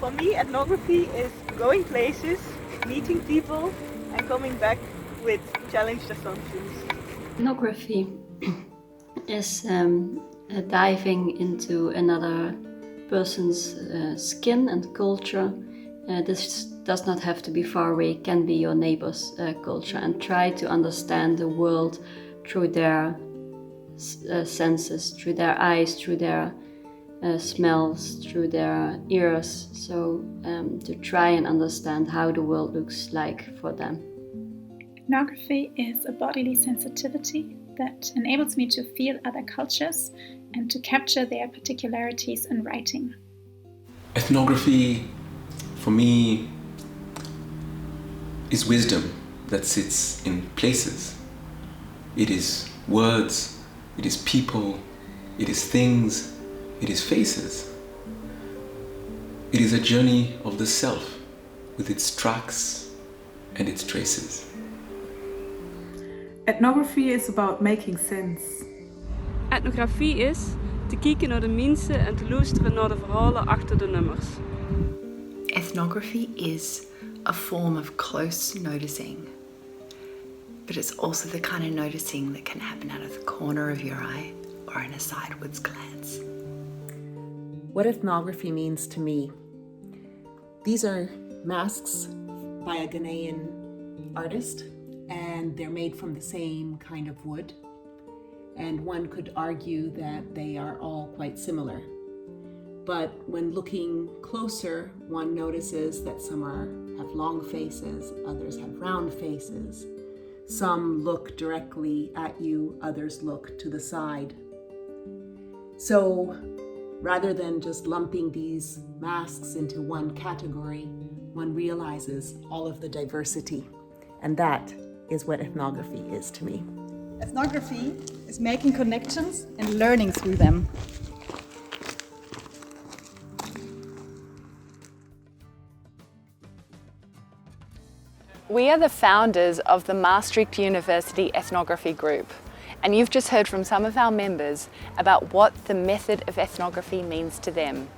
For me, ethnography is going places, meeting people, and coming back with challenged assumptions. Ethnography is diving into another person's skin and culture. This does not have to be far away, it can be your neighbor's culture, and try to understand the world through their senses, through their eyes, through their smells, through their ears, so to try and understand how the world looks like for them. Ethnography is a bodily sensitivity that enables me to feel other cultures and to capture their particularities in writing. Ethnography, for me, is wisdom that sits in places. It is words, it is people, it is things, it is faces. It is a journey of the self with its tracks and its traces. Ethnography is about making sense. Ethnografie is te kijken naar de mensen en te luisteren naar de verhalen achter de nummers. Ethnography is a form of close noticing, but it's also the kind of noticing that can happen out of the corner of your eye or in a sideways glance. What ethnography means to me. These are masks by a Ghanaian artist, and they're made from the same kind of wood. And one could argue that they are all quite similar. But when looking closer, one notices that some have long faces, others have round faces. Some look directly at you, others look to the side. So rather than just lumping these masks into one category, one realizes all of the diversity. And that is what ethnography is to me. Ethnography is making connections and learning through them. We are the founders of the Maastricht University Ethnography Group, and you've just heard from some of our members about what the method of ethnography means to them.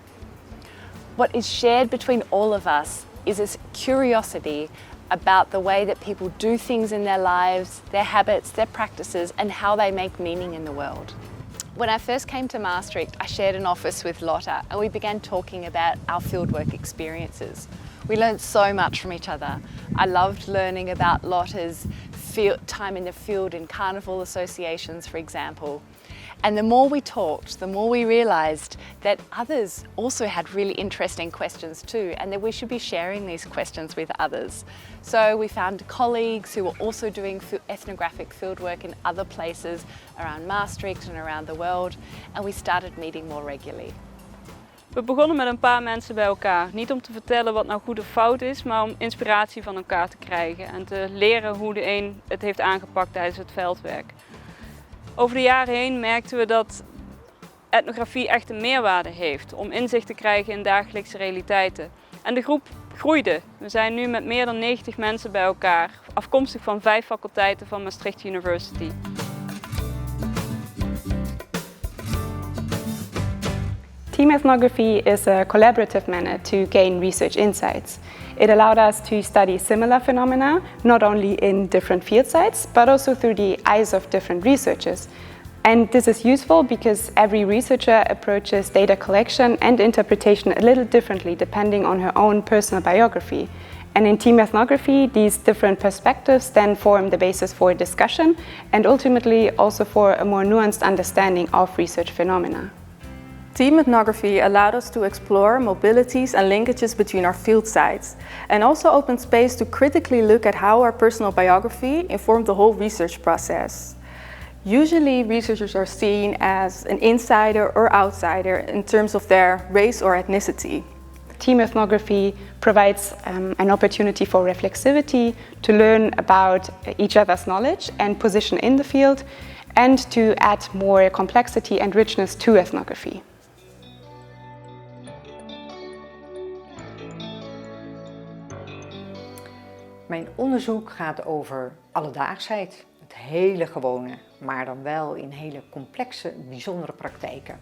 What is shared between all of us is this curiosity about the way that people do things in their lives, their habits, their practices, and how they make meaning in the world. When I first came to Maastricht, I shared an office with Lotta, and we began talking about our fieldwork experiences. We learned so much from each other. I loved learning about Lotta's time in the field in carnival associations, for example. And the more we talked, the more we realised that others also had really interesting questions too, and that we should be sharing these questions with others. So we found colleagues who were also doing ethnographic fieldwork in other places around Maastricht and around the world, and we started meeting more regularly. We begonnen met een paar mensen bij elkaar. Niet om te vertellen wat nou goed of fout is, maar om inspiratie van elkaar te krijgen en te leren hoe de een het heeft aangepakt tijdens het veldwerk. Over de jaren heen merkten we dat etnografie echt een meerwaarde heeft om inzicht te krijgen in dagelijkse realiteiten. En de groep groeide. We zijn nu met meer dan 90 mensen bij elkaar, afkomstig van 5 faculteiten van Maastricht University. Team ethnography is a collaborative manner to gain research insights. It allowed us to study similar phenomena, not only in different field sites, but also through the eyes of different researchers. And this is useful because every researcher approaches data collection and interpretation a little differently depending on her own personal biography. And in team ethnography, these different perspectives then form the basis for discussion and ultimately also for a more nuanced understanding of research phenomena. Team ethnography allowed us to explore mobilities and linkages between our field sites, and also opened space to critically look at how our personal biography informed the whole research process. Usually, researchers are seen as an insider or outsider in terms of their race or ethnicity. Team ethnography provides an opportunity for reflexivity, to learn about each other's knowledge and position in the field, and to add more complexity and richness to ethnography. Mijn onderzoek gaat over alledaagsheid, het hele gewone, maar dan wel in hele complexe, bijzondere praktijken.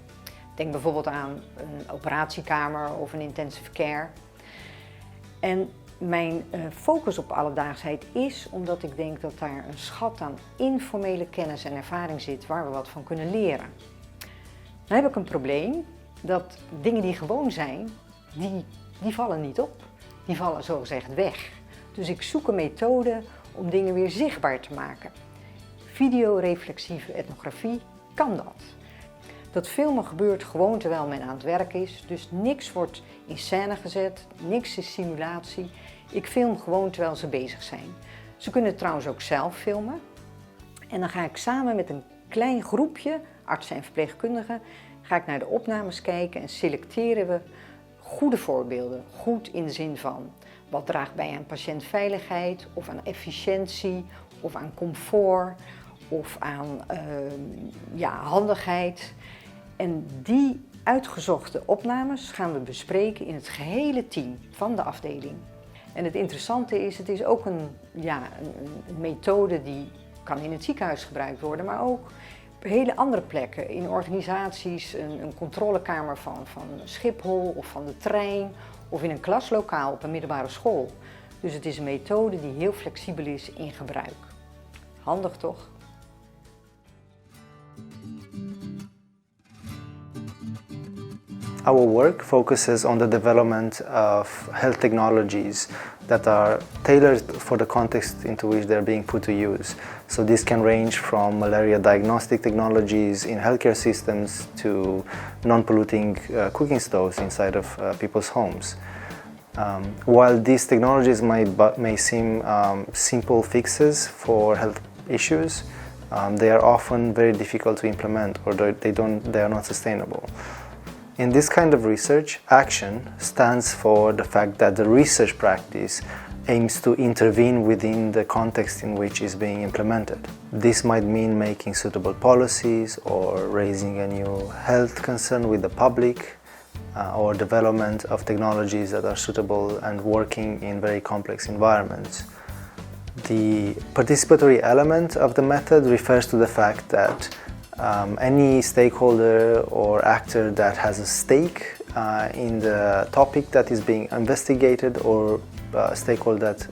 Denk bijvoorbeeld aan een operatiekamer of een intensive care. En mijn focus op alledaagsheid is omdat ik denk dat daar een schat aan informele kennis en ervaring zit waar we wat van kunnen leren. Dan heb ik een probleem dat dingen die gewoon zijn, die vallen niet op. Die vallen zogezegd weg. Dus ik zoek een methode om dingen weer zichtbaar te maken. Video-reflexieve etnografie kan dat. Dat filmen gebeurt gewoon terwijl men aan het werk is, dus niks wordt in scène gezet, niks is simulatie. Ik film gewoon terwijl ze bezig zijn. Ze kunnen het trouwens ook zelf filmen. En dan ga ik samen met een klein groepje, artsen en verpleegkundigen, ga ik naar de opnames kijken en selecteren we goede voorbeelden. Goed in de zin van wat draagt bij aan patiëntveiligheid of aan efficiëntie of aan comfort of aan handigheid. En die uitgezochte opnames gaan we bespreken in het gehele team van de afdeling. En het interessante is, het is ook een methode die kan in het ziekenhuis gebruikt worden, maar ook op hele andere plekken, in organisaties, een controlekamer van Schiphol of van de trein of in een klaslokaal op een middelbare school. Dus het is een methode die heel flexibel is in gebruik. Handig toch? Our work focuses on the development of health technologies that are tailored for the context into which they're being put to use. So this can range from malaria diagnostic technologies in healthcare systems to non-polluting cooking stoves inside of people's homes. While these technologies may seem simple fixes for health issues, they are often very difficult to implement, or they are not sustainable. In this kind of research, action stands for the fact that the research practice aims to intervene within the context in which it's being implemented. This might mean making suitable policies or raising a new health concern with the public or development of technologies that are suitable and working in very complex environments. The participatory element of the method refers to the fact that any stakeholder or actor that has a stake in the topic that is being investigated, or a stakeholder that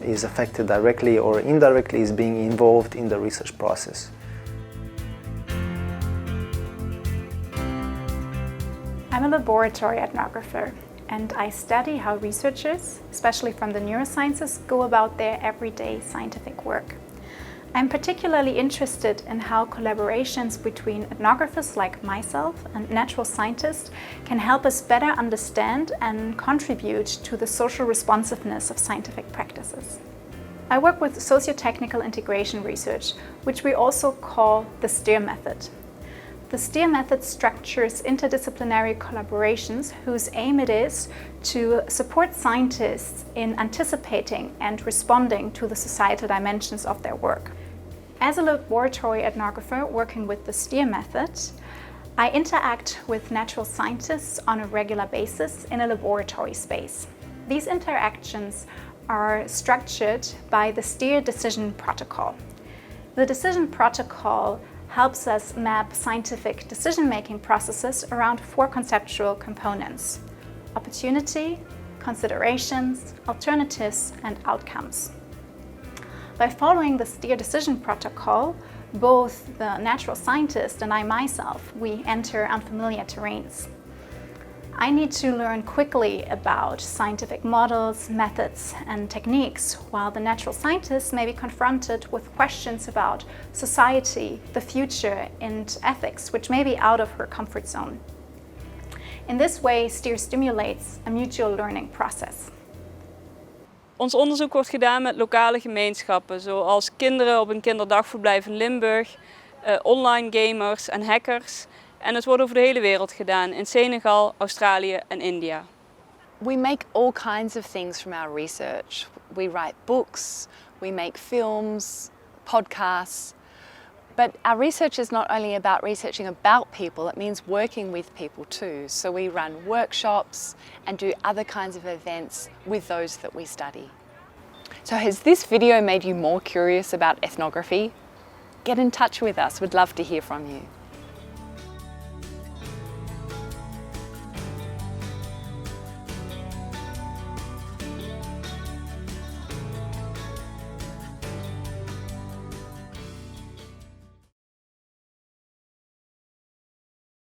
is affected directly or indirectly, is being involved in the research process. I'm a laboratory ethnographer, and I study how researchers, especially from the neurosciences, go about their everyday scientific work. I'm particularly interested in how collaborations between ethnographers like myself and natural scientists can help us better understand and contribute to the social responsiveness of scientific practices. I work with socio-technical integration research, which we also call the STEER method. The STEER method structures interdisciplinary collaborations whose aim it is to support scientists in anticipating and responding to the societal dimensions of their work. As a laboratory ethnographer working with the STEER method, I interact with natural scientists on a regular basis in a laboratory space. These interactions are structured by the STEER decision protocol. The decision protocol helps us map scientific decision-making processes around 4 conceptual components: opportunity, considerations, alternatives, and outcomes. By following the STEER decision protocol, both the natural scientist and I myself, we enter unfamiliar terrains. I need to learn quickly about scientific models, methods, and techniques, while the natural scientist may be confronted with questions about society, the future, and ethics, which may be out of her comfort zone. In this way, STEER stimulates a mutual learning process. Ons onderzoek wordt gedaan met lokale gemeenschappen, zoals kinderen op een kinderdagverblijf in Limburg, online gamers en hackers. En het wordt over de hele wereld gedaan, in Senegal, Australië en India. We make all kinds of things from our research. We write books, we make films, podcasts. But our research is not only about researching about people, it means working with people too. So we run workshops and do other kinds of events with those that we study. So has this video made you more curious about ethnography? Get in touch with us, we'd love to hear from you.